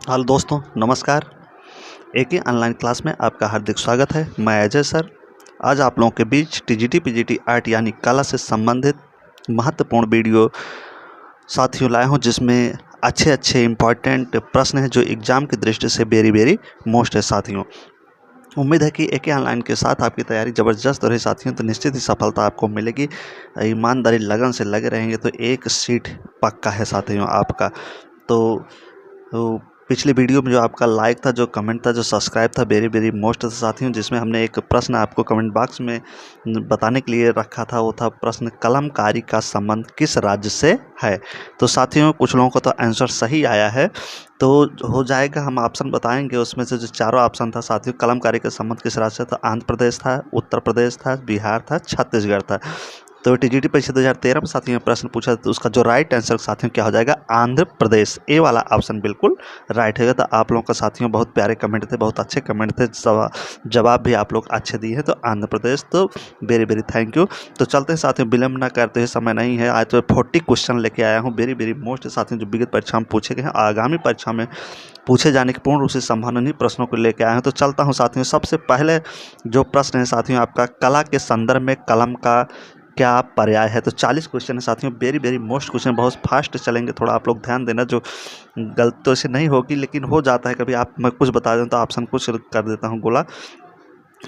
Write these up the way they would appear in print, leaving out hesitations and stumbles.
Hello दोस्तों, नमस्कार। एक ही ऑनलाइन क्लास में आपका हार्दिक स्वागत है। मैं अजय सर आज आप लोगों के बीच टीजीटी पीजीटी आर्ट यानी कला से संबंधित महत्वपूर्ण वीडियो साथियों लाया हूं, जिसमें अच्छे इम्पॉर्टेंट प्रश्न हैं जो एग्ज़ाम की दृष्टि से वेरी मोस्ट है साथियों। उम्मीद है कि एक ही ऑनलाइन के साथ आपकी तैयारी ज़बरदस्त रही साथियों, तो निश्चित ही सफलता आपको मिलेगी। ईमानदारी लगन से लगे रहेंगे तो एक सीट पक्का है साथियों आपका। तो पिछली वीडियो में जो आपका लाइक था, जो कमेंट था, जो सब्सक्राइब था, वेरी मोस्ट था साथियों, जिसमें हमने एक प्रश्न आपको कमेंट बॉक्स में बताने के लिए रखा था। वो था प्रश्न, कलमकारी का संबंध किस राज्य से है। तो साथियों कुछ लोगों को तो आंसर सही आया है, तो हो जाएगा। हम ऑप्शन बताएंगे, उसमें से जो चारों ऑप्शन था साथियों, कलमकारी का संबंध किस राज्य से था। आंध्र प्रदेश था, उत्तर प्रदेश था, बिहार था, छत्तीसगढ़ था। तो टीजीटी परीक्षा 2013 में साथियों प्रश्न पूछा, तो उसका जो राइट आंसर साथियों क्या हो जाएगा, आंध्र प्रदेश। ए वाला ऑप्शन बिल्कुल राइट है। तो आप लोगों का साथियों बहुत प्यारे कमेंट थे, बहुत अच्छे कमेंट थे, जवाब भी आप लोग अच्छे दिए हैं। तो आंध्र प्रदेश, तो वेरी थैंक यू। तो चलते हैं साथियों, विलंब ना करते हुए, समय नहीं है। आज तो 40 क्वेश्चन लेके आया हूँ, वेरी मोस्ट साथियों, जो विगत परीक्षा में पूछे गए हैं, आगामी परीक्षा में पूछे जाने के पूर्ण रूप से संभावनीय प्रश्नों को लेकर आए हैं। तो चलता हूं साथियों, सबसे पहले जो प्रश्न है साथियों आपका, कला के संदर्भ में कलम का क्या पर्याय है। तो 40 क्वेश्चन है साथियों, वेरी मोस्ट क्वेश्चन, बहुत फास्ट चलेंगे। थोड़ा आप लोग ध्यान देना, जो गलतियों से नहीं होगी, लेकिन हो जाता है कभी। आप मैं कुछ बता दूं तो ऑप्शन कुछ कर देता हूं गोला।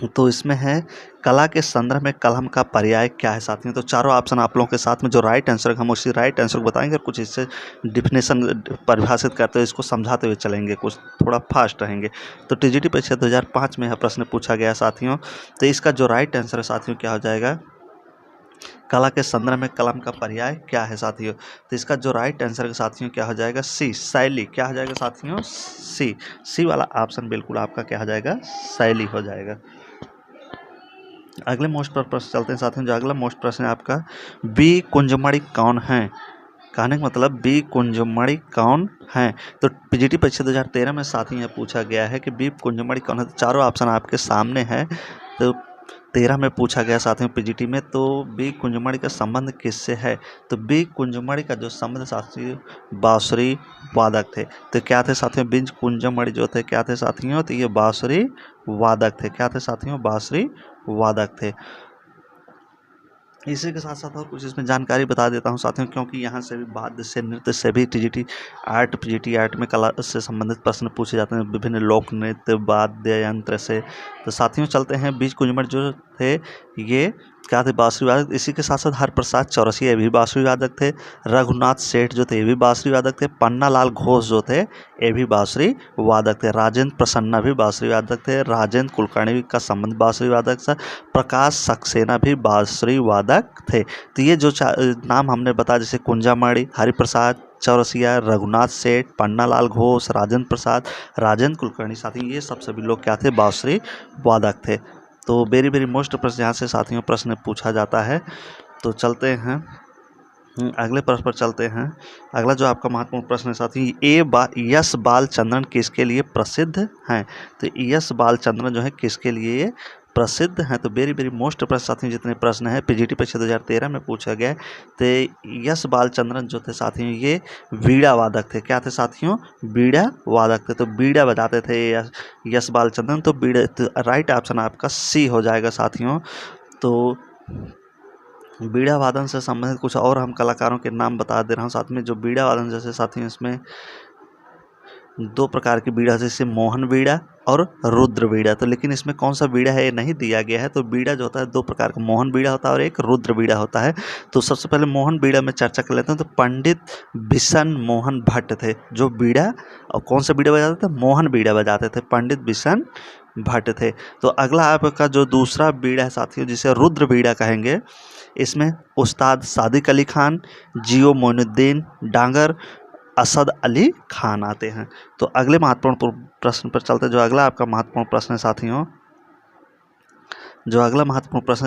तो इसमें है, कला के संदर्भ में कलम का पर्याय क्या है साथियों। तो चारों ऑप्शन आप लोगों के साथ में जो राइट आंसर, हम उसी राइट आंसर को बताएंगे और कुछ इससे डिफिनेशन परिभाषित करते हुए इसको समझाते हुए चलेंगे, कुछ थोड़ा फास्ट रहेंगे। तो टीजीटी परीक्षा 2005 में यह प्रश्न पूछा गया साथियों। तो इसका जो राइट आंसर है साथियों क्या हो जाएगा, कला के संदर्भ में कलम का पर्याय क्या है साथियों। तो इसका जो राइट आंसर है साथियों क्या हो जाएगा, सी, शैली। क्या हो जाएगा साथियों, सी वाला ऑप्शन बिल्कुल आपका क्या हो जाएगा, शैली हो जाएगा। अगले मोस्ट पर प्रश्न चलते हैं साथियों। जो अगला मोस्ट प्रश्न है आपका, बी कुंजमणि कौन है। कहने का मतलब बी कुंजमणि कौन है। तो पीजीटी परीक्षा 2013 में साथियों यह पूछा गया है कि बी कुंजमणि कौन है। तो चारों ऑप्शन आपके सामने है। तो 13 में पूछा गया साथियों पीजीटी में। तो बी कुंजमणि का संबंध किससे है। तो बी कुंजमणि का जो संबंध साथियों बांसुरी वादक थे। तो क्या थे साथियों, बी कुंजमणि जो थे क्या थे साथियों, तो ये बांसुरी वादक थे। क्या थे साथियों, बांसुरी वादक थे। इसी के साथ साथ और कुछ इसमें जानकारी बता देता हूं साथियों, क्योंकि यहाँ से भी वाद्य से, नृत्य से भी टीजीटी आर्ट, पीजीटी आर्ट में कला से संबंधित प्रश्न पूछे जाते हैं, विभिन्न लोक नृत्य, वाद्य यंत्र से। तो साथियों चलते हैं, बीज कुंजमण जो थे ये क्या थे, बांसुरी वादक। इसी के साथ साथ हरप्रसाद चौरसिया ये भी बांसुरी वादक थे। रघुनाथ सेठ जो थे ये भी बांसुरी वादक थे। पन्नालाल घोष जो थे ये भी बांसुरी वादक थे। राजेंद्र प्रसन्ना भी बांसुरी वादक थे। राजेंद्र कुलकर्णी का संबंध बांसुरी वादक था। प्रकाश सक्सेना भी बांसुरी वादक थे। तो ये जो नाम हमने बताया, जैसे कुंजामणि, हरिप्रसाद चौरसिया, रघुनाथ सेठ, पन्नालाल घोष, राजेंद्र प्रसाद, राजेंद्र कुलकर्णी साथियों, ये सब सभी लोग क्या थे, बांसुरी वादक थे। तो वेरी मोस्ट प्रश्न यहाँ से साथियों प्रश्न पूछा जाता है। तो चलते हैं अगले प्रश्न पर चलते हैं। अगला जो आपका महत्वपूर्ण प्रश्न है साथी, यश बालचंद्रन किसके लिए प्रसिद्ध हैं। तो यश बालचंद्रन जो है किसके लिए प्रसिद्ध हैं। तो वेरी मोस्ट प्रश्न साथियों, जितने प्रश्न हैं पीजीटी परीक्षा 2013 में पूछा गया। तो यश बालचंद्रन जो थे साथियों ये बीड़ा वादक थे। क्या थे साथियों, बीड़ा वादक थे। तो बीड़ा बजाते थे यश बालचंद्रन। तो बीड़ा, तो राइट ऑप्शन आपका सी हो जाएगा साथियों। तो बीड़ा वादन से संबंधित कुछ और हम कलाकारों के नाम बता दे रहा हूँ साथ में। जो बीड़ा वादन जैसे साथियों, इसमें दो प्रकार की बीड़ा, जैसे मोहन बीड़ा और रुद्र बीड़ा। तो लेकिन इसमें कौन सा बीड़ा है ये नहीं दिया गया है। तो बीड़ा जो होता है दो प्रकार का, मोहन बीड़ा होता है और एक रुद्र बीड़ा होता है। तो सबसे पहले मोहन बीड़ा में चर्चा कर लेते हैं। तो पंडित बिशन मोहन भट्ट थे जो बीड़ा, और कौन सा बीड़ा बजाते थे, मोहन बीड़ा बजाते थे, पंडित बिशन भट्ट थे। तो अगला आपका जो दूसरा बीड़ा है साथियों, जिसे रुद्र बीड़ा कहेंगे, इसमें उस्ताद सादिक अली खान, जियो मोइनुद्दीन डांगर, असद अली खान आते हैं। तो अगले महत्वपूर्ण प्रश्न पर चलते हैं। जो अगला आपका महत्वपूर्ण प्रश्न है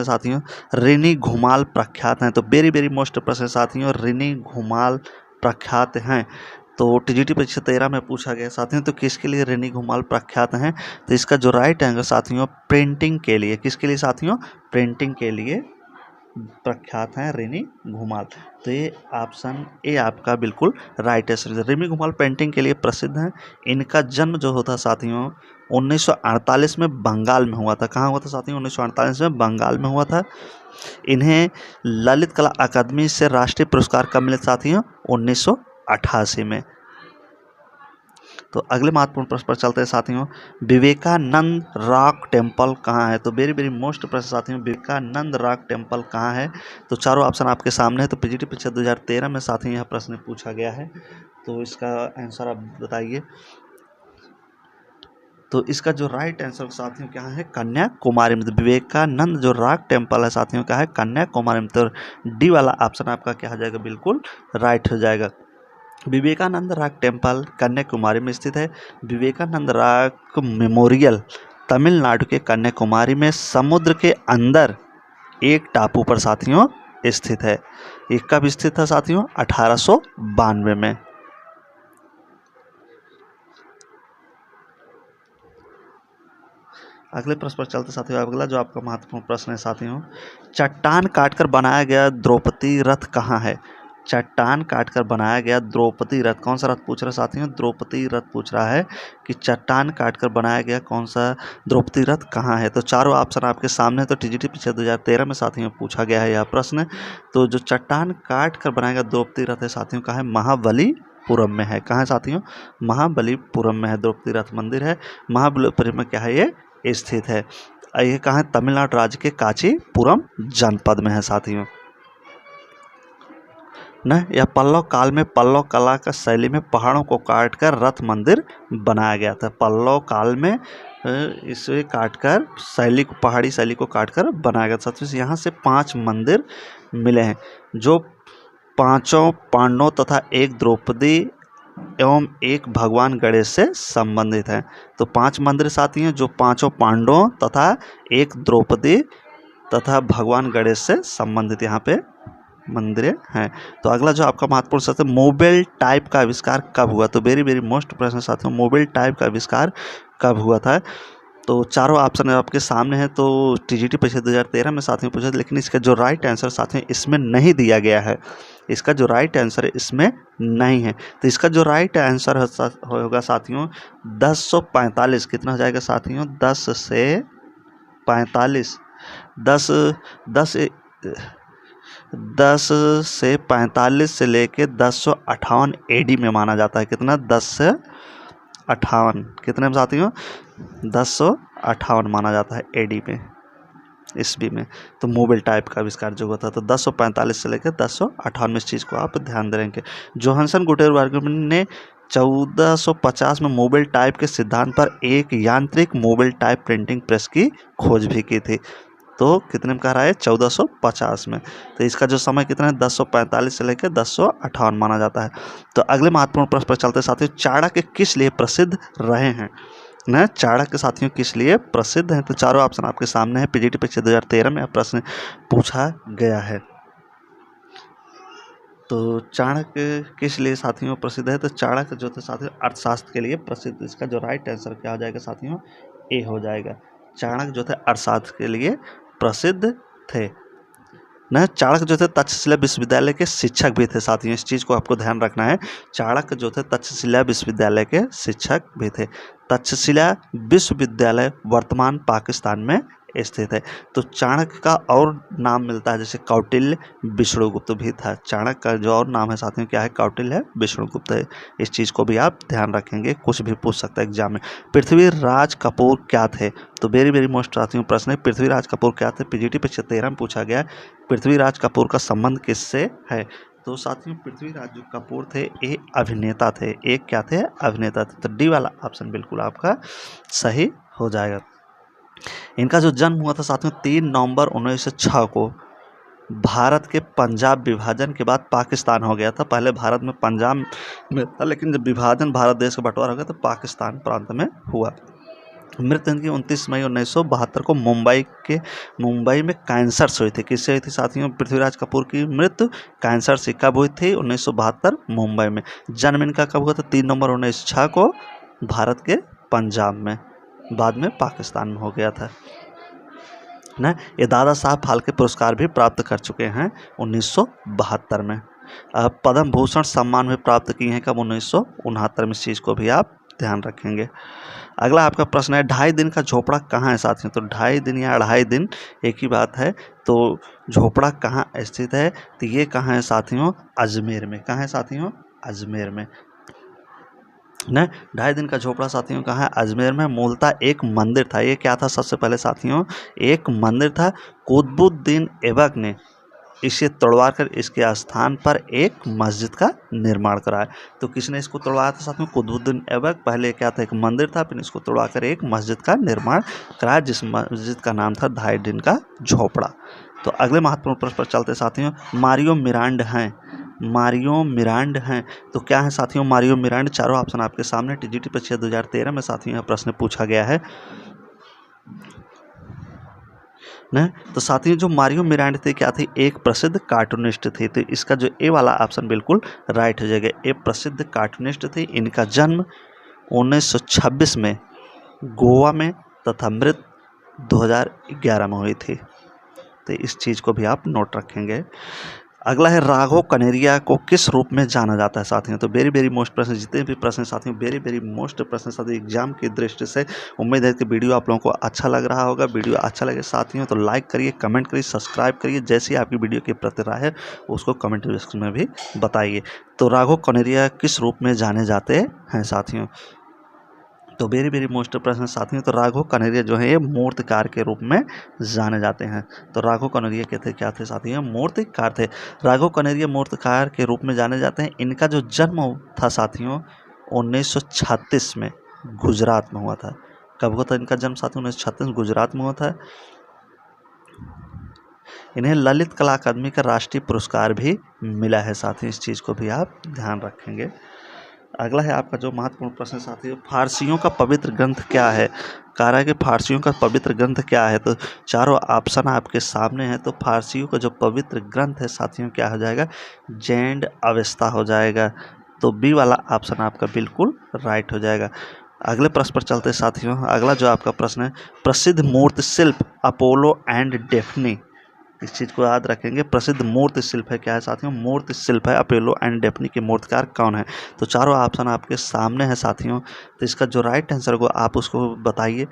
साथियों, रिनी घुमाल प्रख्यात हैं। तो वेरी मोस्ट प्रश्न है साथियों, रिनी घुमाल प्रख्यात हैं। तो टीजीटी परीक्षा 13 में पूछा गया साथियों। तो किसके लिए रिनी घुमाल प्रख्यात हैं। तो इसका जो राइट आंसर साथियों, प्रिंटिंग के लिए। किसके लिए साथियों, प्रिंटिंग के लिए प्रख्यात हैं रिमी घुमाल। तो ये ऑप्शन ए आपका बिल्कुल राइट है। रिमी घुमाल पेंटिंग के लिए प्रसिद्ध हैं। इनका जन्म जो होता साथियों 1948 में बंगाल में हुआ था। कहाँ हुआ था साथियों? 1948 में बंगाल में हुआ था। इन्हें ललित कला अकादमी से राष्ट्रीय पुरस्कार कब मिले साथियों? 1988 में। तो अगले महत्वपूर्ण प्रश्न पर चलते हैं साथियों। विवेकानंद रॉक टेम्पल कहाँ है? तो वेरी वेरी मोस्ट प्रश्न साथियों, विवेकानंद रॉक टेम्पल कहाँ है? तो चारों ऑप्शन आपके सामने है। तो पीजीटी परीक्षा 2013 में साथियों यह प्रश्न पूछा गया है। तो इसका आंसर आप बताइए। तो इसका जो राइट आंसर साथियों क्या है? कन्याकुमारी में। तो विवेकानंद जो रॉक टेम्पल है साथियों क्या है? कन्याकुमारी में। तो डी वाला ऑप्शन आपका क्या हो जाएगा? बिल्कुल राइट हो जाएगा। विवेकानंद रॉक टेम्पल कन्याकुमारी में स्थित है। विवेकानंद रॉक मेमोरियल तमिलनाडु के कन्याकुमारी में समुद्र के अंदर एक टापू पर साथियों स्थित है। ये कब स्थित था साथियों? 1892 में। अगले प्रश्न पर चलते साथियों। अगला जो आपका महत्वपूर्ण प्रश्न है साथियों, चट्टान काटकर बनाया गया द्रौपदी रथ कहाँ है? चट्टान काटकर बनाया गया द्रौपदी रथ, कौन सा रथ पूछ रहा है साथियों? द्रौपदी रथ पूछ रहा है कि चट्टान काटकर बनाया गया कौन सा द्रौपदी रथ कहाँ है? तो चारों ऑप्शन आपके सामने है। तो टीजीटी परीक्षा 2013 में साथियों पूछा गया है यह प्रश्न। तो जो चट्टान काट कर बनाया गया द्रौपदी रथ है साथियों कहाँ है? महाबलीपुरम में है। कहाँ है साथियों? महाबलीपुरम में है। द्रौपदी रथ मंदिर है, महाबलीपुरम में क्या है? ये स्थित है। ये कहाँ है? तमिलनाडु राज्य के कांचीपुरम जनपद में है साथियों। न यह पल्लव काल में पल्लव कला का शैली में पहाड़ों को काटकर रथ मंदिर बनाया गया था। पल्लव काल में इसे काटकर शैली को, पहाड़ी शैली को काटकर बनाया गया था। साथियों यहाँ से 5 मंदिर मिले हैं जो 5 पांडवों तथा एक द्रौपदी एवं एक भगवान गणेश से संबंधित हैं। तो 5 मंदिर साथियों जो 5 पांडवों तथा एक द्रौपदी तथा भगवान गणेश से संबंधित यहाँ पे मंदिर हैं। तो अगला जो आपका महत्वपूर्ण सत्य, मोबाइल टाइप का आविष्कार कब हुआ? तो वेरी वेरी मोस्ट प्रश्न साथियों, मोबाइल टाइप का आविष्कार कब हुआ था? तो चारों ऑप्शन आपके सामने हैं। तो टीजीटी परीक्षा 2013 में साथियों पूछा, लेकिन इसका जो राइट आंसर साथियों इसमें नहीं दिया गया है। इसका जो राइट आंसर है इसमें नहीं है। तो इसका जो राइट आंसर होगा साथियों 1045। कितना हो जाएगा साथियों? 10 से 45, 10 से 45 से लेके 1058 एडी में माना जाता है। कितना? 10 से 58 कितने में साथियों? 1058 माना जाता है एडी में, ईस्वी में। तो मोबाइल टाइप का आविष्कार जो हुआ था तो 1045 से लेकर 1058 में इस चीज़ को आप ध्यान देंगे। जोहानसन गुटेनबर्ग ने 1450 में मोबाइल टाइप के सिद्धांत पर एक यांत्रिक मोबाइल टाइप प्रिंटिंग प्रेस की खोज भी की थी। तो कितने में कह रहा है? 1450 में। तो इसका जो समय कितना है? 1045 से लेकर 1058 माना जाता है। तो अगले महत्वपूर्ण प्रश्न पर चलते साथियों, चाणक्य किस लिए प्रसिद्ध रहे हैं? न चाणक्य साथियों किस लिए प्रसिद्ध हैं? तो चारों ऑप्शन आपके सामने है। पीजीटी परीक्षा 2013 में प्रश्न पूछा गया है। तो चाणक्य किस लिए साथियों प्रसिद्ध है? तो चाणक्य जो थे साथियों अर्थशास्त्र के लिए प्रसिद्ध। इसका जो राइट आंसर क्या हो जाएगा साथियों? ए हो जाएगा। चाणक्य जो थे अर्थशास्त्र के लिए प्रसिद्ध थे। न चाणक्य जो थे तक्षशिला विश्वविद्यालय के शिक्षक भी थे साथियों, इस चीज़ को आपको ध्यान रखना है। चाणक्य जो थे तक्षशिला विश्वविद्यालय के शिक्षक भी थे। तक्षशिला विश्वविद्यालय वर्तमान पाकिस्तान में स्थित है। तो चाणक्य का और नाम मिलता है जैसे कौटिल्य, विष्णुगुप्त भी था। चाणक्य का जो और नाम है साथियों क्या है? कौटिल्य है, विष्णुगुप्त है। इस चीज़ को भी आप ध्यान रखेंगे, कुछ भी पूछ सकता है एग्जाम में। पृथ्वीराज कपूर क्या थे? तो वेरी वेरी मोस्ट साथियों प्रश्न है, पृथ्वीराज कपूर क्या थे? पीजीटी परीक्षा 13 में पूछा गया। पृथ्वीराज कपूर का संबंध किससे है? तो साथियों पृथ्वीराज जो कपूर थे ये अभिनेता थे। एक क्या थे? अभिनेता थे। तो डी वाला ऑप्शन बिल्कुल आपका सही हो जाएगा। इनका जो जन्म हुआ था साथियों 3 नवंबर 1906 को। भारत के पंजाब विभाजन के बाद पाकिस्तान हो गया था। पहले भारत में पंजाब में था, लेकिन जब विभाजन भारत देश का बंटवारा हो गया तो पाकिस्तान प्रांत में हुआ। मृत्यु इनकी 29 मई 1972 को मुंबई में कैंसर से हुई थी। किससे हुई थी साथियों? पृथ्वीराज कपूर की मृत्यु कैंसर से कब हुई थी? 1972 मुंबई में। जन्म इनका कब हुआ था? 3 नवंबर 1906 को भारत के पंजाब में, बाद में पाकिस्तान में हो गया था। ना ये दादा साहब फाल्के पुरस्कार भी प्राप्त कर चुके हैं 1972 में। पद्म भूषण सम्मान भी प्राप्त किए हैं कब? 1969 में। इस चीज़ को भी आप ध्यान रखेंगे। अगला आपका प्रश्न है 2.5 दिन का झोपड़ा कहाँ है साथियों? तो 2.5 दिन या 2.5 दिन एक ही बात है। तो झोपड़ा कहाँ स्थित है? तो ये कहाँ है साथियों? अजमेर में। कहाँ है साथियों? अजमेर में। न 2.5 दिन का झोपड़ा साथियों कहाँ है? अजमेर में। मूलतः एक मंदिर था। ये क्या था? सबसे पहले साथियों एक मंदिर था। कुतुबुद्दीन ऐबक ने इसे तोड़वा कर इसके स्थान पर एक मस्जिद का निर्माण कराया। तो किसने इसको तोड़वाया था साथियों? कुतुबुद्दीन ऐबक। पहले क्या था? एक मंदिर था, फिर इसको तोड़वा कर एक मस्जिद का निर्माण कराया, जिस मस्जिद का नाम था 2.5 दिन का झोपड़ा। तो अगले महत्वपूर्ण प्रश्न पर चलते साथियों। मारियो मिरांड हैं। मारियो मिरांड हैं तो क्या है साथियों? मारियो मिरांड। चारों ऑप्शन आपके सामने। टीजीटी परीक्षा 2013 में साथियों यह प्रश्न पूछा गया है न। तो साथियों जो मारियो मिरांड थे क्या थे? एक प्रसिद्ध कार्टूनिस्ट थे। तो इसका जो ए वाला ऑप्शन बिल्कुल राइट हो जाएगा। एक प्रसिद्ध कार्टूनिस्ट थे। इनका जन्म 1926 में गोवा में तथा मृत्यु 2011 में हुई थी। तो इस चीज़ को भी आप नोट रखेंगे। अगला है राघव कनेरिया को किस रूप में जाना जाता है साथियों? तो वेरी मोस्ट प्रश्न, जितने भी प्रश्न साथियों वेरी मोस्ट प्रश्न साथियों एग्जाम की दृष्टि से। उम्मीद है कि वीडियो आप लोगों को अच्छा लग रहा होगा। वीडियो अच्छा लगे साथियों तो लाइक करिए, कमेंट करिए, सब्सक्राइब करिए। जैसी आपकी वीडियो की प्रतिक्रिया है उसको कमेंट सेक्शन में भी बताइए। तो राघव कनेरिया किस रूप में जाने जाते हैं साथियों? तो वेरी मोस्ट प्रश्न साथियों। तो राघव कनेरिया जो है ये मूर्तिकार के रूप में जाने जाते हैं। तो राघव कनेरिया कहते क्या थे साथियों? मूर्तिकार थे। राघव कनेरिया मूर्तिकार के रूप में जाने जाते हैं। इनका जो जन्म था साथियों 1936 में गुजरात में हुआ था। कब हुआ था इनका जन्म साथियों? 1936 गुजरात में हुआ था। इन्हें ललित कला अकादमी का राष्ट्रीय पुरस्कार भी मिला है साथियों। इस चीज़ को भी आप ध्यान रखेंगे। अगला है आपका जो महत्वपूर्ण प्रश्न साथियों, फारसियों का पवित्र ग्रंथ क्या है? कह रहा है कि फारसियों का पवित्र ग्रंथ क्या है? तो चारों ऑप्शन आपके सामने हैं। तो फारसियों का जो पवित्र ग्रंथ है साथियों क्या हो जाएगा? जैन अवेस्ता हो जाएगा। तो बी वाला ऑप्शन आपका बिल्कुल राइट हो जाएगा। अगले प्रश्न पर चलते साथियों। अगला जो आपका प्रश्न है, प्रसिद्ध मूर्ति शिल्प अपोलो एंड डेफनी। इस चीज़ को याद रखेंगे। प्रसिद्ध मूर्ति शिल्प है क्या है साथियों? मूर्ति शिल्प है अपोलो एंड डेफनी के मूर्तिकार कौन है? तो चारों ऑप्शन आपके सामने है साथियों। तो इसका जो राइट आंसर होगा आप उसको बताइए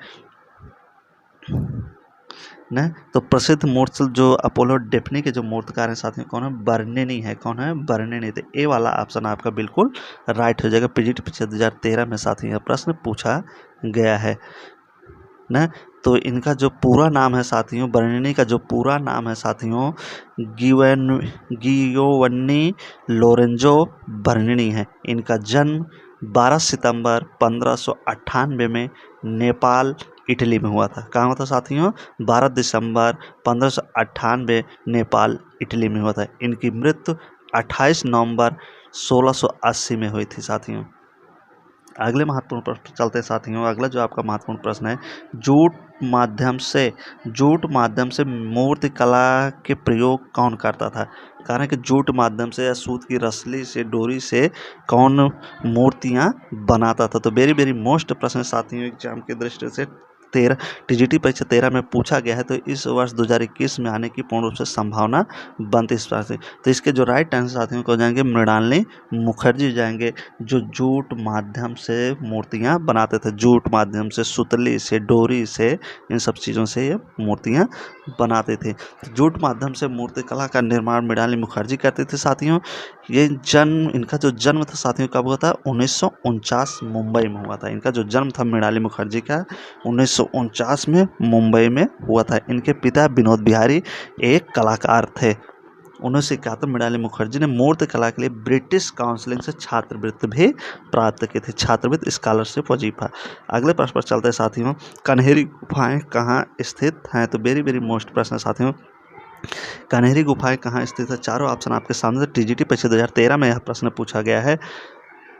न। तो प्रसिद्ध मूर्ति शिल्प जो अपोलो डेफनी के जो मूर्तिकार हैं साथियों कौन है? बर्निनी है। कौन है? बर्निनी। तो ए वाला ऑप्शन आपका बिल्कुल राइट हो जाएगा। पीजीटी 2013 में साथियों यह प्रश्न पूछा गया है न। तो इनका जो पूरा नाम है साथियों, बर्निनी का जो पूरा नाम है साथियों गियोवन्नी लोरेंजो बर्निनी है। इनका जन्म 12 सितंबर 1598 में नेपाल इटली में हुआ था। कहाँ हुआ था साथियों? 12 दिसंबर 1598 नेपाल इटली में हुआ था। इनकी मृत्यु 28 नवंबर 1680 में हुई थी साथियों। अगले महत्वपूर्ण प्रश्न चलते हैं साथियों। अगला जो आपका महत्वपूर्ण प्रश्न है, जूट माध्यम से मूर्ति कला के प्रयोग कौन करता था? कारण कि जूट माध्यम से या सूत की रस्सी से, डोरी से कौन मूर्तियां बनाता था? तो वेरी मोस्ट प्रश्न साथियों एग्जाम की दृष्टि से 13 टीजीटी परीक्षा 13 में पूछा गया है। तो इस वर्ष 2021 में आने की पूर्ण रूप से संभावना बनती इस प्रकार से। तो इसके जो राइट आंसर साथियों को जाएंगे मृणालिनी मुखर्जी जाएंगे, जो जूट माध्यम से मूर्तियां बनाते थे। जूट माध्यम से, सुतली से, डोरी से, इन सब चीज़ों से ये मूर्तियां बनाते थे। जूट माध्यम से मूर्ति कला का निर्माण मृणालिनी मुखर्जी करते थे साथियों। इनका जो जन्म था साथियों कब हुआ था? 1949 मुंबई में हुआ था। इनका जो जन्म था मृणालिनी मुखर्जी का 1949 में मुंबई में हुआ था। इनके पिता विनोद बिहारी एक कलाकार थे। 1971 मृणालिनी मुखर्जी ने मूर्ति कला के लिए ब्रिटिश काउंसिल से छात्रवृत्ति भी प्राप्त की थी। छात्रवृत्ति स्कॉलरशिप वजीफा। अगले प्रश्न पर चलते हैं साथियों। कन्हेरी गुफाएं कहाँ स्थित हैं? तो वेरी मोस्ट प्रश्न साथियों, कन्हेरी गुफाएं कहाँ स्थित है? चारों ऑप्शन आपके सामने। टीजीटी परीक्षा 2013 में यह प्रश्न पूछा गया है।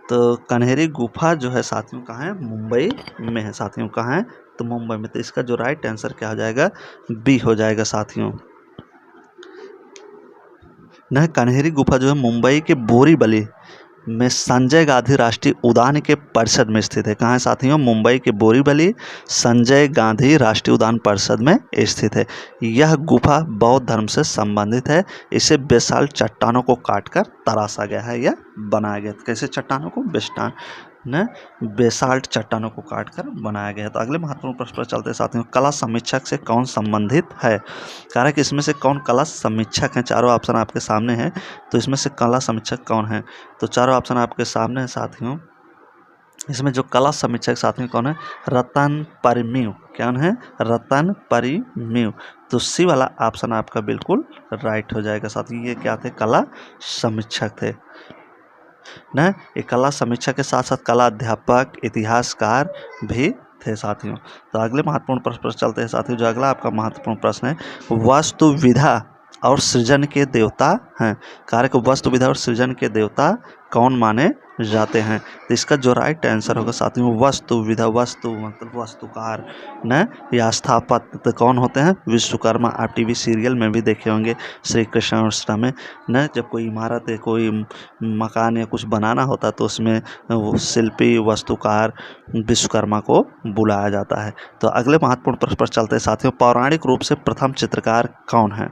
तो कन्हेरी गुफा जो है साथियों कहाँ है? मुंबई में है साथियों। कहाँ है? तो मुंबई में। तो इसका जो राइट आंसर क्या हो जाएगा? बी हो जाएगा साथियों न। कन्हेरी गुफा जो है मुंबई के बोरीवली में संजय गांधी राष्ट्रीय उद्यान के परिषद में स्थित है। कहाँ है साथियों? मुंबई के बोरीवली संजय गांधी राष्ट्रीय उद्यान परिषद में स्थित है। यह गुफा बौद्ध धर्म से संबंधित है। इसे बेसाल्ट चट्टानों को काटकर तराशा गया है या बनाया गया। कैसे चट्टानों को? बेसाल्ट चट्टानों को काटकर बनाया गया है। तो अगले महत्वपूर्ण प्रश्न पर चलते हैं साथियों। कला समीक्षक से कौन संबंधित है? कह कि इसमें से कौन कला समीक्षक है? चारों ऑप्शन आपके सामने हैं। तो इसमें से कला समीक्षक कौन है? तो चारों ऑप्शन आपके सामने हैं साथियों। इसमें जो कला समीक्षक साथियों कौन है? रतन परिम्यू। कौन है? रतन परिम्यू। तो सी वाला ऑप्शन आपका बिल्कुल राइट हो जाएगा साथियों। ये क्या थे? कला समीक्षक थे ना। ये कला समीक्षक के साथ साथ कला अध्यापक, इतिहासकार भी थे साथियों। तो अगले महत्वपूर्ण प्रश्न पर चलते हैं साथियों। जो अगला आपका महत्वपूर्ण प्रश्न है, वास्तुविधा और सृजन के देवता हैं। कार्य को वास्तुविधा और सृजन के देवता कौन माने जाते हैं? तो इसका जो राइट आंसर होगा साथियों, वास्तुविधा। वास्तु मतलब वास्तुकार न, या स्थापत्य तो कौन होते हैं? विश्वकर्मा। आप टीवी सीरियल में भी देखे होंगे श्री कृष्ण अष्टमी में न, जब कोई इमारत है, कोई मकान या कुछ बनाना होता है तो उसमें वो शिल्पी, वास्तुकार विश्वकर्मा को बुलाया जाता है। तो अगले महत्वपूर्ण प्रश्न पर चलते हैं साथियों। पौराणिक रूप से प्रथम चित्रकार कौन है?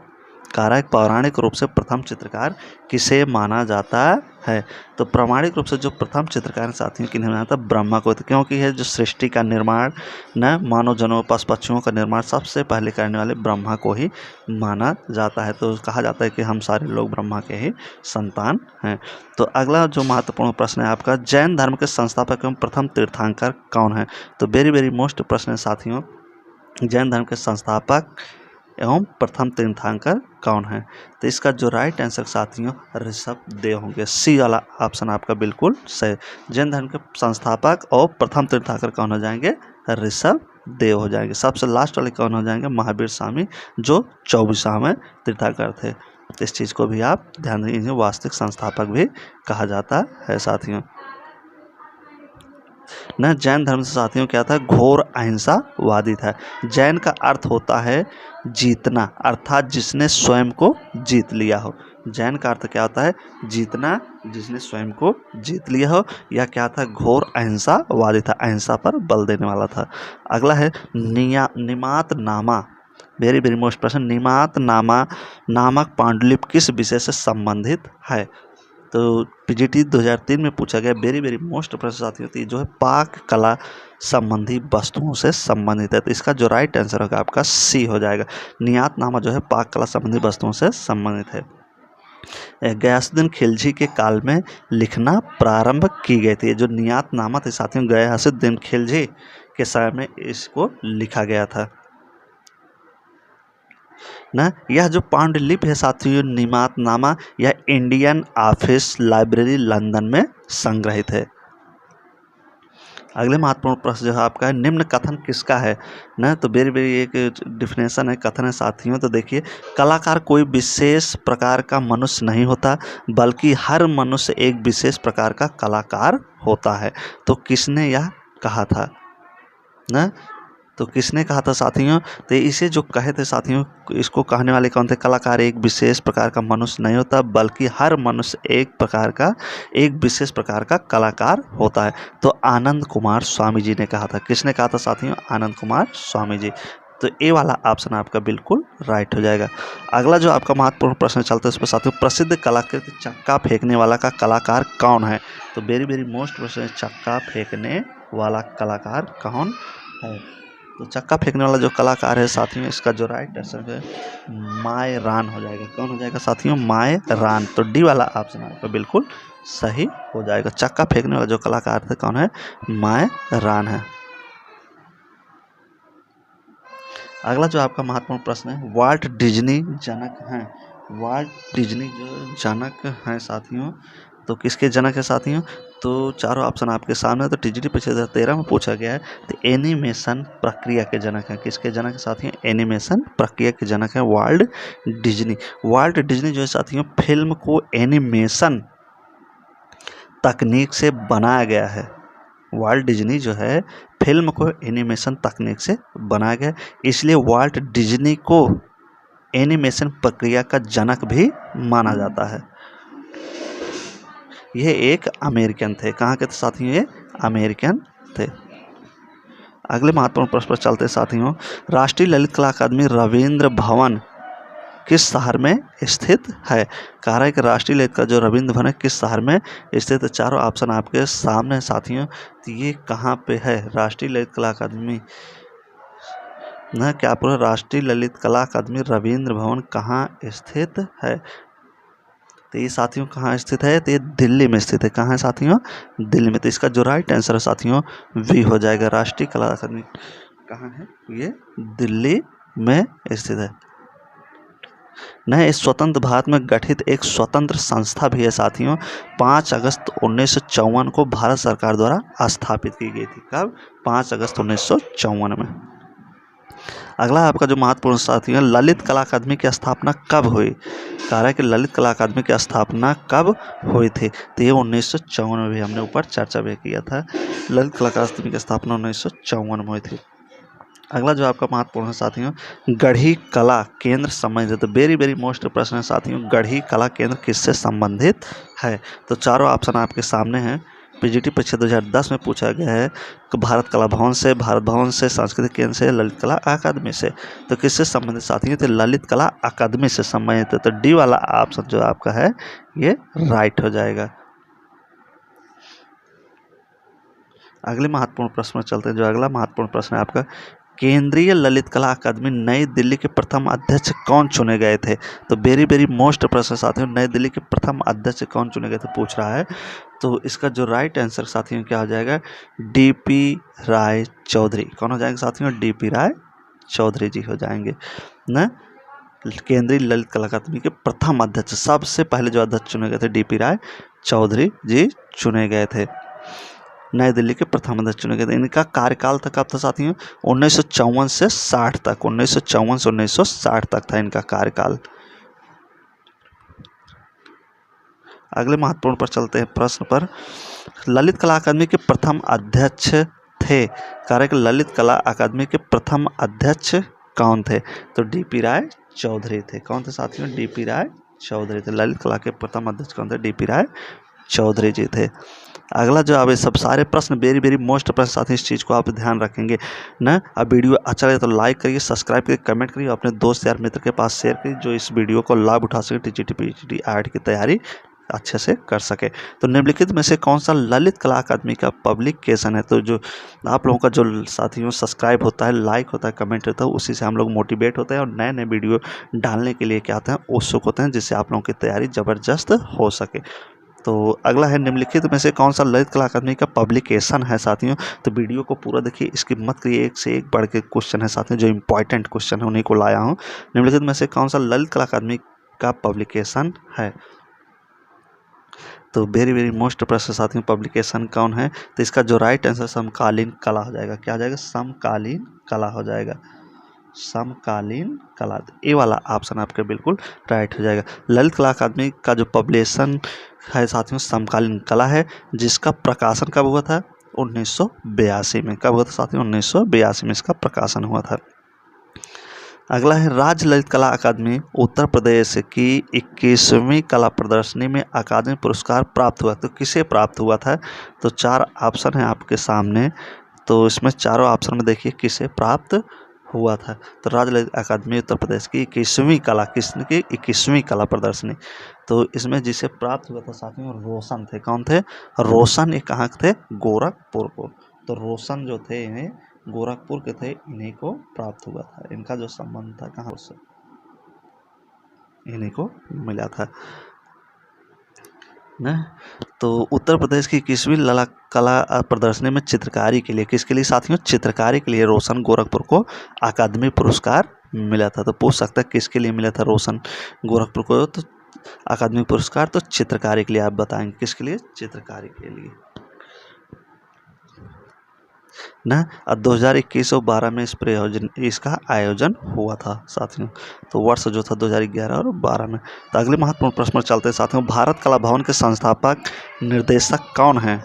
कारक पौराणिक रूप से प्रथम चित्रकार किसे माना जाता है? तो प्रामाणिक रूप से जो प्रथम चित्रकार साथियों किन्हें माना जाता है? ब्रह्मा को। तो क्योंकि है जो सृष्टि का निर्माण न, मानव जनों, पशु पक्षियों का निर्माण सबसे पहले करने वाले ब्रह्मा को ही माना जाता है। तो कहा जाता है कि हम सारे लोग ब्रह्मा के ही संतान हैं। तो अगला जो महत्वपूर्ण प्रश्न है आपका, जैन धर्म के संस्थापक एवं प्रथम तीर्थंकर कौन है? तो वेरी वेरी मोस्ट प्रश्न है साथियों। जैन धर्म के संस्थापक एवं प्रथम तीर्थंकर कौन है? तो इसका जो राइट आंसर साथियों ऋषभ देव होंगे। सी वाला ऑप्शन आपका बिल्कुल सही। जैन धर्म के संस्थापक और प्रथम तीर्थंकर कौन हो जाएंगे? ऋषभ देव हो जाएंगे। सबसे लास्ट वाले कौन हो जाएंगे? महावीर स्वामी, जो 24वें तीर्थंकर थे। इस चीज़ को भी आप ध्यान दीजिए, वास्तविक संस्थापक भी कहा जाता है साथियों न। जैन धर्म से साथियों क्या था? घोर अहिंसावादी था। जैन का अर्थ होता है जीतना, अर्थात जिसने स्वयं को जीत लिया हो। जैन का अर्थ क्या होता है? जीतना, जिसने स्वयं को जीत लिया हो। या क्या था? घोर अहिंसावादी था, अहिंसा पर बल देने वाला था। अगला है निमात नामा। वेरी वेरी मोस्ट प्रश्न, निमात नामा नामक पांडुलिपि किस विषय से संबंधित है? तो पीजीटी 2003 में पूछा गया वेरी वेरी मोस्ट प्रश्न साथियों थी, जो है पाक कला संबंधी वस्तुओं से संबंधित है। तो इसका जो राइट आंसर होगा आपका सी हो जाएगा। नियतनामा जो है पाक कला संबंधी वस्तुओं से संबंधित है। गयासुद्दीन खिलजी के काल में लिखना प्रारंभ की गई थी। जो नियतनामा थे साथियों, गयासुद्दीन खिलजी के समय में इसको लिखा गया था ना। यह जो पांडुलिपि है साथियों, निमातनामा, यह इंडियन ऑफिस लाइब्रेरी लंदन में संग्रहित है। अगले महत्वपूर्ण प्रश्न जो है आपका है, निम्न कथन किसका है ना? तो वेरी वेरी एक डिफिनेशन है, कथन है साथियों। तो देखिए, कलाकार कोई विशेष प्रकार का मनुष्य नहीं होता, बल्कि हर मनुष्य एक विशेष प्रकार का कलाकार होता है। तो किसने यह कहा था ना? तो किसने कहा था साथियों? तो इसे जो कहे थे साथियों, इसको कहने वाले कौन थे? कलाकार एक विशेष प्रकार का मनुष्य नहीं होता, बल्कि हर मनुष्य एक विशेष प्रकार का कलाकार होता है। तो आनंद कुमार स्वामी जी ने कहा था। किसने कहा था साथियों? आनंद कुमार स्वामी जी। तो ए वाला ऑप्शन आपका बिल्कुल राइट हो जाएगा। अगला जो आपका महत्वपूर्ण प्रश्न चलता है उस पर साथियों, प्रसिद्ध कलाकृति चक्का फेंकने वाला का कलाकार कौन है? तो वेरी वेरी मोस्ट प्रश्न, चक्का फेंकने वाला कलाकार कौन है? तो चक्का फेंकने वाला जो कलाकार है साथियों, इसका जो राइट आंसर है माय रान हो जाएगा। कौन हो जाएगा साथियों? माय रान। तो डी वाला ऑप्शन आपका बिल्कुल सही हो जाएगा। चक्का फेंकने वाला जो कलाकार थे कौन है? माय रान है। अगला जो आपका महत्वपूर्ण प्रश्न है, वाल्ट डिज्नी जनक हैं। वाल्ट डिज्नी जो जनक हैं साथियों, तो किसके जनक है साथियों? तो चारों ऑप्शन आपके सामने। तो टीजीटी 2013 में पूछा गया है। तो एनिमेशन प्रक्रिया के जनक हैं। किसके जनक है साथियों? एनिमेशन प्रक्रिया के जनक हैं वाल्ट डिज्नी। वाल्ट डिज्नी जो है साथियों, फिल्म को एनिमेशन तकनीक से बनाया गया है। वाल्ट डिज्नी जो है फिल्म को एनिमेशन तकनीक से बनाया गया, इसलिए वाल्ट डिज्नी को एनिमेशन प्रक्रिया का जनक भी माना जाता है ये एक अमेरिकन थे। कहाँ के थे साथियों? ये अमेरिकन थे। अगले महत्वपूर्ण प्रश्न पर चलते साथियों। राष्ट्रीय ललित कला अकादमी रविंद्र भवन किस शहर में स्थित है? कह रहा है कि राष्ट्रीय ललित का जो रविंद्र भवन है किस शहर में स्थित है? चारों ऑप्शन आपके सामने है साथियों। तो ये कहाँ पे है राष्ट्रीय ललित कला अकादमी? ना क्या पूरा राष्ट्रीय ललित कला अकादमी रविंद्र भवन कहाँ स्थित है? तो ये साथियों कहाँ स्थित है? तो ये दिल्ली में स्थित है। कहाँ है साथियों? दिल्ली में। तो इसका जो राइट आंसर है साथियों वी हो जाएगा। राष्ट्रीय कला अकादमी कहाँ है? ये दिल्ली में स्थित है। नए इस स्वतंत्र भारत में गठित एक स्वतंत्र संस्था भी है साथियों। 5 अगस्त 1954 को भारत सरकार द्वारा स्थापित की गई थी। कब? 5 अगस्त 1954 में। अगला आपका जो महत्वपूर्ण साथियों ललित कला अकादमी की स्थापना कब हुई? कह रहा है कि ललित कला अकादमी की स्थापना कब हुई थी? तो ये 1954 में भी हमने ऊपर चर्चा भी किया था। ललित कला अकादमी की स्थापना 1954 में हुई थी। अगला जो आपका महत्वपूर्ण है साथियों गढ़ी कला केंद्र संबंधित। वेरी वेरी मोस्ट प्रश्न है साथियों गढ़ी कला केंद्र किससे संबंधित है? तो चारों ऑप्शन आपके सामने हैं। पीजीटी परीक्षा 2010 में पूछा गया है कि भारत कला भवन से, भारत भवन से, सांस्कृतिक केंद्र से, ललित कला अकादमी से। तो किससे संबंधित साथियों? तो ललित कला अकादमी से संबंधित है। तो डी वाला ऑप्शन जो आपका है ये राइट हो जाएगा। अगले महत्वपूर्ण प्रश्न में चलते हैं। जो अगला महत्वपूर्ण प्रश्न है आपका केंद्रीय ललित कला अकादमी नई दिल्ली के प्रथम अध्यक्ष कौन चुने गए थे? तो वेरी वेरी मोस्ट प्रश्न साथियों नई दिल्ली के प्रथम अध्यक्ष कौन चुने गए थे पूछ रहा है। तो इसका जो राइट आंसर साथियों क्या हो जाएगा? डीपी राय चौधरी। कौन हो जाएंगे साथियों? डीपी राय चौधरी जी हो जाएंगे ना। केंद्रीय ललित कला अकादमी के प्रथम अध्यक्ष सबसे पहले जो अध्यक्ष चुने गए थे डीपी राय चौधरी जी चुने गए थे। नई दिल्ली के प्रथम अध्यक्ष चुने गए थे। इनका कार्यकाल था कब था साथियों? 1954 से 60 तक। 1954 से 1960 तक था इनका कार्यकाल। अगले महत्वपूर्ण पर चलते हैं प्रश्न पर। ललित कला अकादमी के प्रथम अध्यक्ष थे। कार्य ललित कला अकादमी के प्रथम अध्यक्ष कौन थे? तो डीपी राय चौधरी थे। कौन थे साथियों? डीपी राय चौधरी थे। ललित कला के प्रथम अध्यक्ष कौन थे? डीपी राय चौधरी जी थे। अगला जो अब ये सब सारे प्रश्न वेरी वेरी मोस्ट प्रश्न साथ ही इस चीज़ को आप ध्यान रखेंगे ना। अब वीडियो अच्छा लगे तो लाइक करिए, सब्सक्राइब करिए, कमेंट करिए, अपने दोस्त यार मित्र के पास शेयर करिए जो इस वीडियो को लाभ उठा सके, टीजीटी पीजीटी आर्ट की तैयारी अच्छे से कर सके। तो निम्नलिखित में से कौन सा ललित कला अकादमी का पब्लिकेशन है? तो जो आप लोगों का जो साथियों सब्सक्राइब होता है, लाइक होता है, कमेंट होता है, उसी से हम लोग मोटिवेट होते हैं और नए नए वीडियो डालने के लिए क्या होते हैं उत्सुक होते हैं, जिससे आप लोगों की तैयारी ज़बरदस्त हो सके। तो अगला है निम्नलिखित में से कौन सा ललित कला अकादमी का पब्लिकेशन है साथियों? तो वीडियो को पूरा देखिए, इसकी मत करिए, एक से एक बढ़ के क्वेश्चन है साथियों, जो इंपॉर्टेंट क्वेश्चन है उन्हीं को लाया हूँ। निम्नलिखित में से कौन सा ललित कला अकादमी का पब्लिकेशन है? तो वेरी वेरी मोस्ट प्रश्न साथियों पब्लिकेशन कौन है? तो इसका जो राइट आंसर समकालीन कला हो जाएगा। क्या हो जाएगा? समकालीन कला हो जाएगा। समकालीन कला, ए वाला ऑप्शन आपका बिल्कुल राइट हो जाएगा। ललित कला अकादमी का जो पब्लिकेशन है साथियों समकालीन कला है, जिसका प्रकाशन कब हुआ था? 1982 में। कब हुआ था साथियों? 1982 में इसका प्रकाशन हुआ था। अगला है राज्य ललित कला अकादमी उत्तर प्रदेश की 21वीं कला प्रदर्शनी में अकादमी पुरस्कार प्राप्त हुआ। तो किसे प्राप्त हुआ था? तो 4 ऑप्शन है आपके सामने। तो इसमें चारों ऑप्शन में देखिए किसे प्राप्त हुआ था। तो राज्य ललित अकादमी उत्तर प्रदेश की 21वीं कला, किसकी 21वीं कला प्रदर्शनी, तो इसमें जिसे प्राप्त हुआ था साथियों रोशन थे। कौन थे? रोशन। ये कहाँ थे? गोरखपुर को। तो रोशन जो थे इन्हें गोरखपुर के थे, इन्हीं को प्राप्त हुआ था। इनका जो संबंध था कहाँ से इन्हीं को मिला था ना। तो उत्तर प्रदेश की 21वीं कला प्रदर्शनी में चित्रकारी के लिए, किसके लिए साथियों? चित्रकारी के लिए रोशन गोरखपुर को अकादमी पुरस्कार मिला था। तो पूछ सकता है किसके लिए मिला था रोशन गोरखपुर को तो अकादमी पुरस्कार? तो चित्रकारी के लिए। आप बताएंगे किसके लिए? चित्रकारी के लिए ना। और 2021 और 12 में इसका आयोजन हुआ था साथियों। तो वर्ष जो था 2011 और 12 में। तो अगले महत्वपूर्ण प्रश्न पर चलते हैं साथियों। भारत कला भवन के संस्थापक निर्देशक कौन हैं?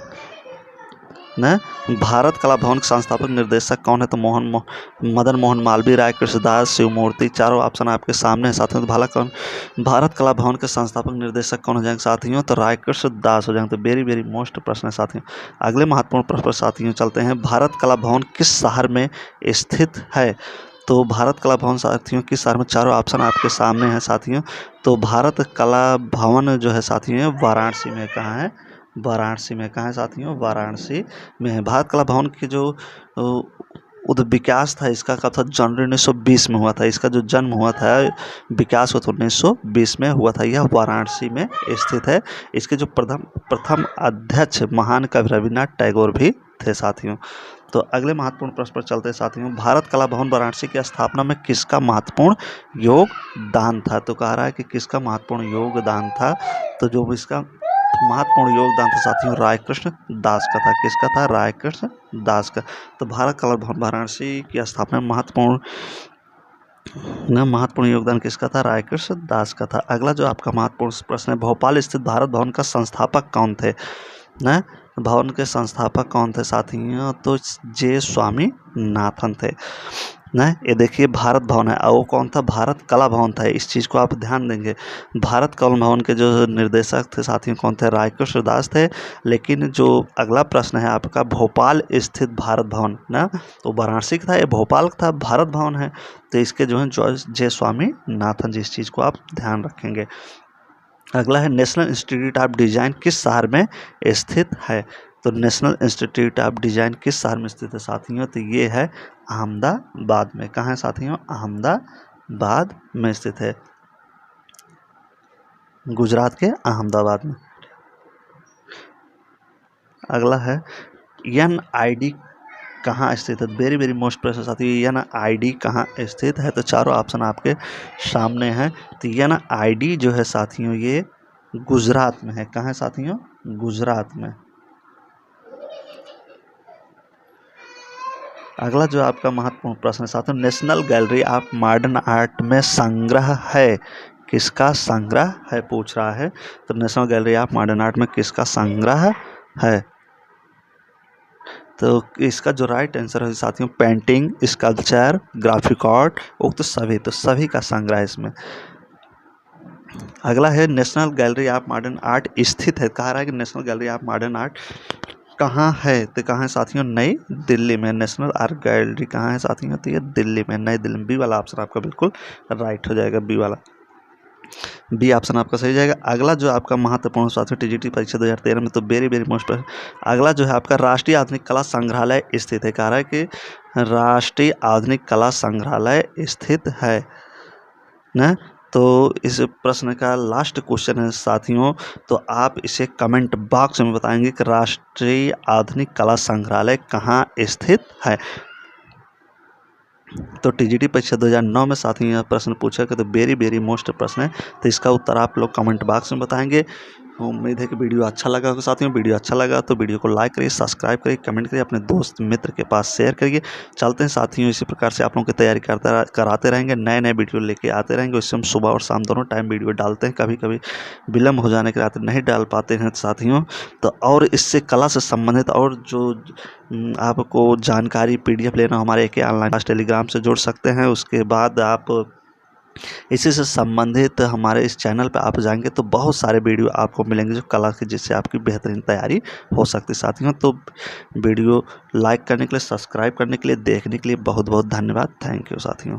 न भारत कला भवन के संस्थापक निर्देशक कौन है? तो मदन मोहन मालवीय, राय कृष्णदास, शिव मूर्ति। चारों ऑप्शन आपके सामने है साथियों। तो भारत कला भवन के संस्थापक निर्देशक कौन हो जाएंगे साथियों? तो राय कृष्णदास हो जाएंगे। तो वेरी वेरी मोस्ट प्रश्न है साथियों। अगले महत्वपूर्ण प्रश्न पर साथियों चलते हैं। भारत कला भवन किस शहर में स्थित है? तो भारत कला भवन साथियों किस शहर में? चारों ऑप्शन आपके सामने हैं साथियों। तो भारत कला भवन जो है साथियों वाराणसी में। कहाँ है? वाराणसी में। कहाँ है साथियों? वाराणसी में है। भारत कला भवन की जो विकास था इसका कब था? जनवरी 1920 में हुआ था। इसका जो जन्म हुआ था, विकास हुआ था 1920 में हुआ था। यह वाराणसी में स्थित है। इसके जो प्रथम अध्यक्ष महान कवि रविन्द्रनाथ टैगोर भी थे साथियों। तो अगले महत्वपूर्ण प्रश्न पर चलते हैं साथियों। भारत कला भवन वाराणसी की स्थापना में किसका महत्वपूर्ण योगदान था? तो कह रहा है कि किसका महत्वपूर्ण योगदान था? तो जो इसका महत्वपूर्ण योगदान था साथियों राय कृष्ण दास का था। किसका था? राय कृष्ण दास का। तो भारत कला भवन वाराणसी की स्थापना में महत्वपूर्ण योगदान किसका था? राय कृष्ण दास का था। अगला जो आपका महत्वपूर्ण प्रश्न है, भोपाल स्थित भारत भवन का संस्थापक कौन थे? न भवन के संस्थापक कौन थे साथियों? तो जे स्वामीनाथन थे। न ये देखिए भारत भवन है और वो कौन था? भारत कला भवन था। इस चीज़ को आप ध्यान देंगे। भारत कला भवन के जो निर्देशक थे साथियों कौन थे? राय कृष्ण दास थे। लेकिन जो अगला प्रश्न है आपका, भोपाल स्थित भारत भवन ना, तो वाराणसी का था, ये भोपाल का था, भारत भवन है। तो इसके जो है जे स्वामीनाथन जी। इस चीज़ को आप ध्यान रखेंगे। अगला है नेशनल इंस्टीट्यूट ऑफ डिजाइन किस शहर में स्थित है? तो नेशनल इंस्टीट्यूट ऑफ डिजाइन किस शहर में स्थित है साथियों? तो ये है अहमदाबाद में। कहाँ है साथियों? अहमदाबाद में स्थित है, गुजरात के अहमदाबाद में। अगला है NID कहाँ स्थित है? वेरी वेरी मोस्ट प्रश्न साथियों, NID कहाँ स्थित है? तो चारों ऑप्शन आपके सामने हैं। तो NID जो है साथियों ये गुजरात में है। कहाँ है साथियों? गुजरात में। अगला जो आपका महत्वपूर्ण प्रश्न है साथियों, national gallery of modern art में संग्रह है किसका? संग्रह है पूछ रहा है। तो national gallery of modern art में किसका संग्रह है? तो इसका जो राइट आंसर है साथियों पेंटिंग, स्कल्पचर, ग्राफिक आर्ट, उक्त सभी। तो सभी का संग्रह है इसमें। अगला है national gallery of modern art स्थित है। कह रहा है कि national gallery of modern art कहाँ है? तो कहाँ है साथियों? नई दिल्ली में। नेशनल आर्ट गैलरी कहाँ है साथियों? तो ये दिल्ली में, नई दिल्ली में। बी वाला ऑप्शन आपका बिल्कुल राइट हो जाएगा। बी वाला, बी ऑप्शन आपका सही जाएगा। अगला जो आपका महत्वपूर्ण साथियों TGT परीक्षा 2013 में, तो वेरी वेरी मोस्ट। अगला जो है आपका राष्ट्रीय आधुनिक कला संग्रहालय स्थित है। कह रहा है कि राष्ट्रीय आधुनिक कला संग्रहालय स्थित है ना। तो इस प्रश्न का लास्ट क्वेश्चन है साथियों, तो आप इसे कमेंट बॉक्स में बताएंगे कि राष्ट्रीय आधुनिक कला संग्रहालय कहाँ स्थित है। तो TGT परीक्षा 2009 में साथियों यह प्रश्न पूछा कि तो वेरी वेरी मोस्ट प्रश्न है। तो इसका उत्तर आप लोग कमेंट बॉक्स में बताएंगे। उम्मीद है कि वीडियो अच्छा लगा होगा साथियों। वीडियो अच्छा लगा तो वीडियो को लाइक करिए, सब्सक्राइब करिए, कमेंट करिए, अपने दोस्त मित्र के पास शेयर करिए। चलते हैं साथियों, इसी प्रकार से आप लोगों की तैयारी कराते रहेंगे, नए नए वीडियो लेके आते रहेंगे। उससे हम सुबह और शाम दोनों टाइम वीडियो डालते हैं। कभी कभी विलम्ब हो जाने के नाते नहीं डाल पाते हैं साथियों। तो और इससे कला से संबंधित और जो आपको जानकारी PDF लेना, हमारे AK ऑनलाइन क्लास टेलीग्राम से जुड़ सकते हैं। उसके बाद आप इसी से संबंधित हमारे इस चैनल पर आप जाएंगे तो बहुत सारे वीडियो आपको मिलेंगे जो कला की, जिससे आपकी बेहतरीन तैयारी हो सकती है साथियों। तो वीडियो लाइक करने के लिए, सब्सक्राइब करने के लिए, देखने के लिए बहुत बहुत धन्यवाद। थैंक यू साथियों।